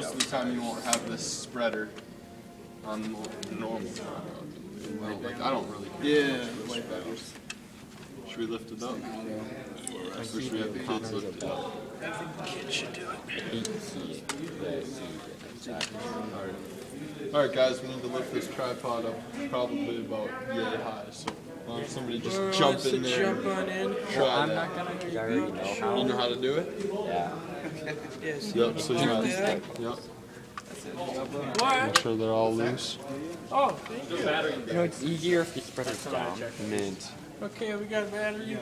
most of the time you won't have this spreader on normal tripod. Well, like I don't really. Yeah. Should we lift it up? Or should we have the kids lift it up? I think the kids should do it. Alright guys, we need to lift this tripod up probably about yay high, so somebody just jump in there. Jump on in. Try that. I already know how. You know how to do it? Yeah. Yes. Yep, so you guys, yep. Make sure they're all loose. Oh, thank you. You know, it's easier if you spread it down. Mint. Okay, we got battery.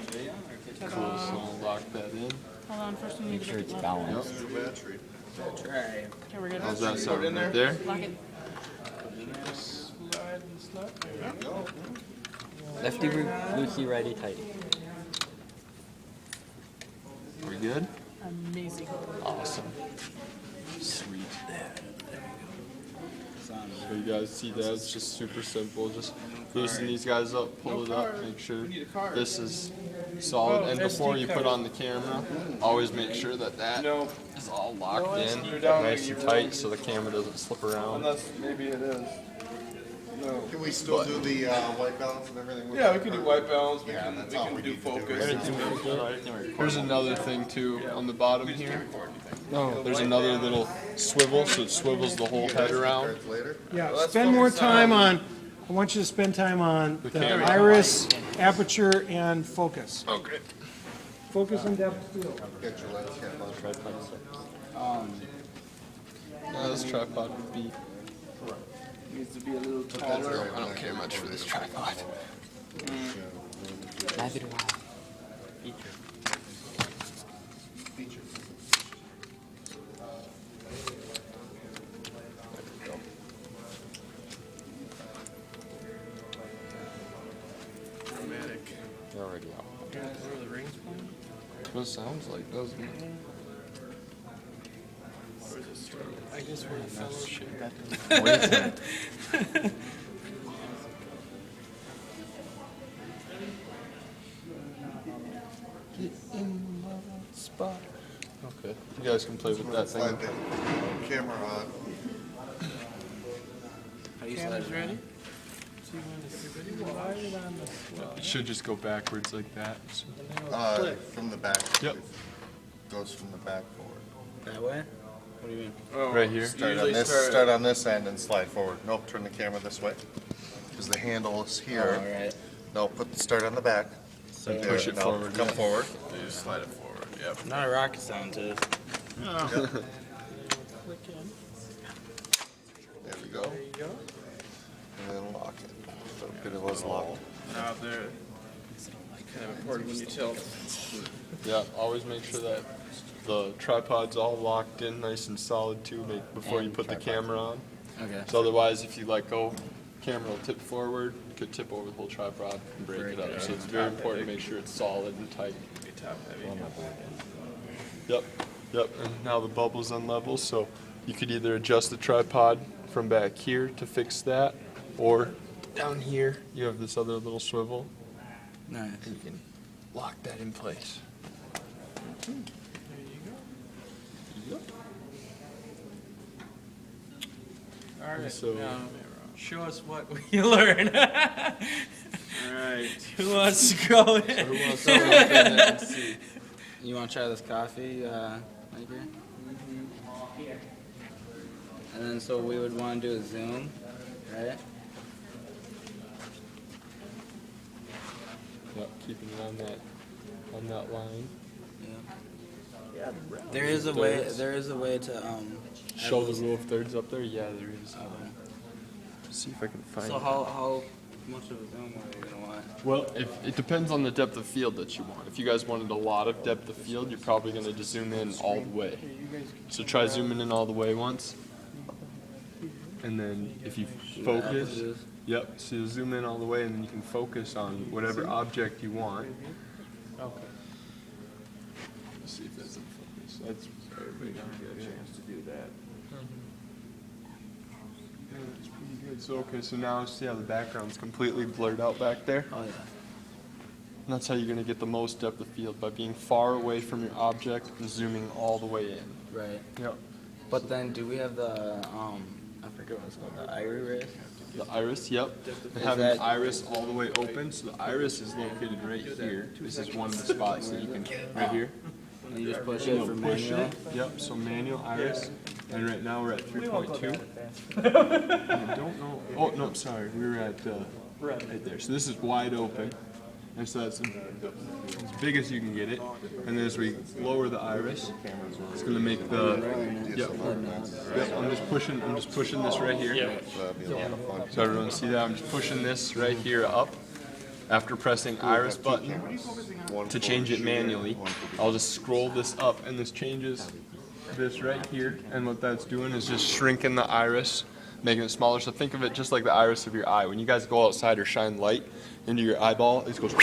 Cool, so I'll lock that in. Hold on, first we need Make to sure get it's the balanced. Battery. Okay, we're gonna How's that sound right there? lock it. Slide and slide. There we go. Lefty, loosey, righty, tighty. We good? Amazing. Awesome. Sweet. So you guys see that, it's just super simple. Just loosen these guys up, pull it up, make sure this is solid. And before you put on the camera, always make sure that that is all locked in, nice and tight, so the camera doesn't slip around. Unless maybe it is. No. Can we still do the white balance and everything? Yeah, we can do white balance. We Yeah, can, that's we all can we do need to do, focus. Here's another thing too, on the bottom here. There's another little swivel, so it swivels the whole head around. Cards later? Yeah, let's spend more focus time on- I want you to spend time on the camera. iris, aperture, and focus. Okay. Focus and depth of field. Get your lens cap on. This tripod would be. Needs to be a little taller. I don't care much for this tripod. Neither do I. Feature. They're already out. Where are the rings playing? That's what it sounds like, doesn't it? I just want to fellowship. Get in my spot. Okay. You guys can play with that Slide thing. the camera on. Camera's ready? So you want to slide it on the swell. It should just go backwards like that. So. From the back. Yep. Goes from the back forward. That way? What do you mean? Oh, Right here. Start on this end and slide forward. Nope, turn the camera this way. Because the handle is here. Alright. No, start on the back. And There, push it no, forward. Come forward. You just slide it forward. Yep. Not a rocket scientist. Click in. There we go. There you go. And then lock it. So good it was locked. Now they're kind of important when you tilt. Yeah, always make sure that the tripod's all locked in nice and solid too before you put the camera on. Okay. So otherwise, if you let go, camera will tip forward, could tip over the whole tripod and break it up. So it's very important to make sure it's solid and tight. Be top heavy. Yep, yep, and now the bubble's on level, so you could either adjust the tripod from back here to fix that, or down here, you have this other little swivel, Nice. and you can lock that in place. There you go. All right. So- now, show us what we learn. Alright. Who wants to go in? Who wants to jump in there and see? You want to try this coffee maker? And then so we would want to do a zoom, right? Yep, keeping it on that line. Yeah. There is a way. There is a way to Show the rule of thirds up there? Yeah, there is. See if I can find So it. how much of a zoom are you gonna want? Well, it depends on the depth of field that you want. If you guys wanted a lot of depth of field, you're probably going to just zoom in all the way. So try zooming in all the way once. And then if you focus, yep, so you zoom in all the way and then you can focus on whatever object you want. Okay. Let's see if that's in focus. That's everybody get a chance to do that. Yeah, that's pretty good. So okay, so now see how the background's completely blurred out back there? Oh yeah. And that's how you're going to get the most depth of field, by being far away from your object and zooming all the way in. Right. Yep. But then, do we have the I forget what it's called, the iris? The iris, yep. And having that- the iris all the way open, so the iris is located right here. This is one of the spots that you can, right here. And you just push it for Push manual. it, yep, so manual iris, and right now we're at 3.2. I don't know, oh, no, sorry, we were at, right there. So this is wide open, and so that's as big as you can get it. And then as we lower the iris, it's gonna make the, yep, I'm just pushing this right here. That'd be a lot of fun. So everyone see that? I'm just pushing this right here up after pressing iris button One to for change it shooter, manually. one for the- I'll just scroll this up and this changes this right here. And what that's doing is just shrinking the iris, making it smaller. So think of it just like the iris of your eye. When you guys go outside or shine light into your eyeball, it goes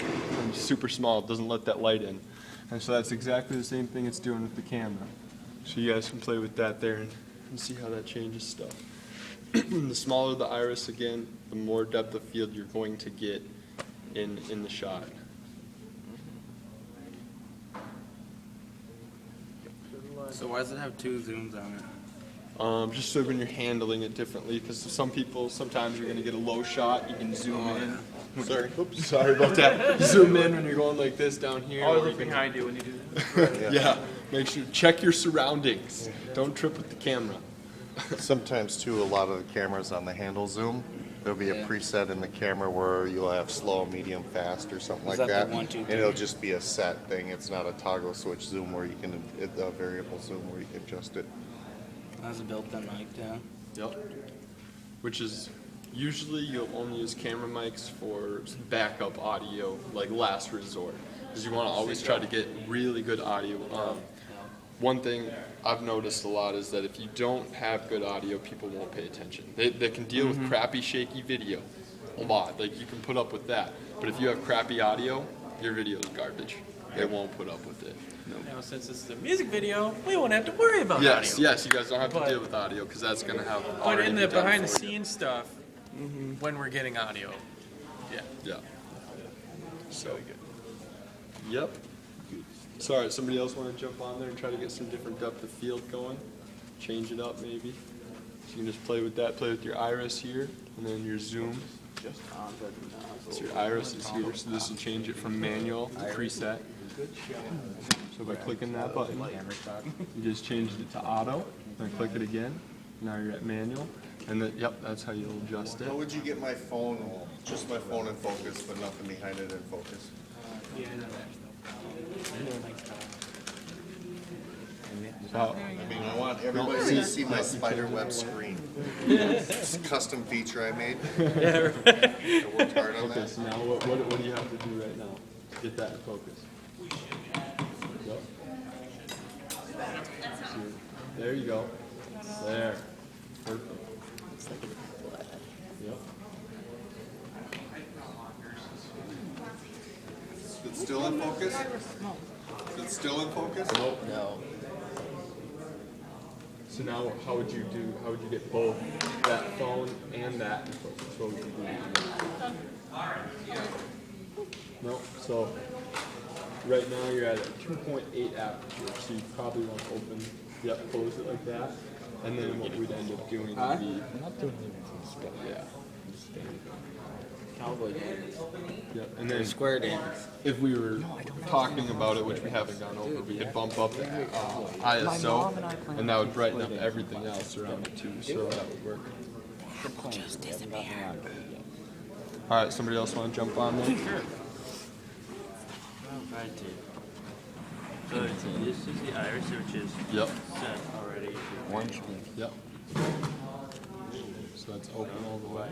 super small. It doesn't let that light in. And so that's exactly the same thing it's doing with the camera. So you guys can play with that there and see how that changes stuff. The smaller the iris, again, the more depth of field you're going to get in the shot. So why does it have 2 zooms on it? Just so when you're handling it differently, because some people, sometimes you're going to get a low shot, you can zoom in. Sorry, oops, sorry about that. Zoom in when you're going like this down here. Always or look you can- behind you when you do that. Yeah, make sure, check your surroundings. Don't trip with the camera. Sometimes too, a lot of the cameras on the handle zoom, there'll be a preset in the camera where you'll have slow, medium, fast, or something like that the that. 1, 2, And 3? it'll just be a set thing. It's not a toggle switch zoom where you can, a variable zoom where you can adjust it. That's a built-in mic too. Yep. Which is, usually you'll only use camera mics for backup audio, like last resort. Because you want to always try to get really good audio. One thing I've noticed a lot is that if you don't have good audio, people won't pay attention. They can deal with crappy, shaky video a lot. Like, you can put up with that. But if you have crappy audio, your video is garbage. They won't put up with it. Now, since it's a music video, we won't have to worry about Yes, audio. yes, you guys don't have to But- deal with audio because that's going to have But already in be the done behind the for you. scenes stuff, when we're getting audio, Yeah. So, yep. Sorry, somebody else want to jump on there and try to get some different depth of field going? Change it up maybe? So you can just play with that, play with your iris here, and then your zoom. So your iris is here, so this will change it from manual to preset. So by clicking that button, you just changed it to auto, then click it again, now you're at manual, and then, yep, that's how you'll adjust it. How would you get my phone, just my phone in focus, but nothing behind it in focus? So, I mean, I want everybody to see my spider web screen. It's a custom feature I made. I worked hard on okay, that. so now what do you have to do right now to get that in focus? Yep. See, there you go. There. Perfect. Yep. Is it still in focus? Is it still in focus? Nope. No. So now, how would you get both that phone and that in focus? What would you do? Nope. So right now you're at a 2.8 aperture, so you probably want to open, yep, close it like that, and then what we'd end up doing would be, yeah, Cowboy dance. yep, and then Square dance. if we were talking about it, which we haven't gone over, we could bump up the ISO, and that would brighten up everything else around it too, so that would work. All right, somebody else want to jump on there? So this is the iris, which is Yep. set already. Yep. So that's open all the way.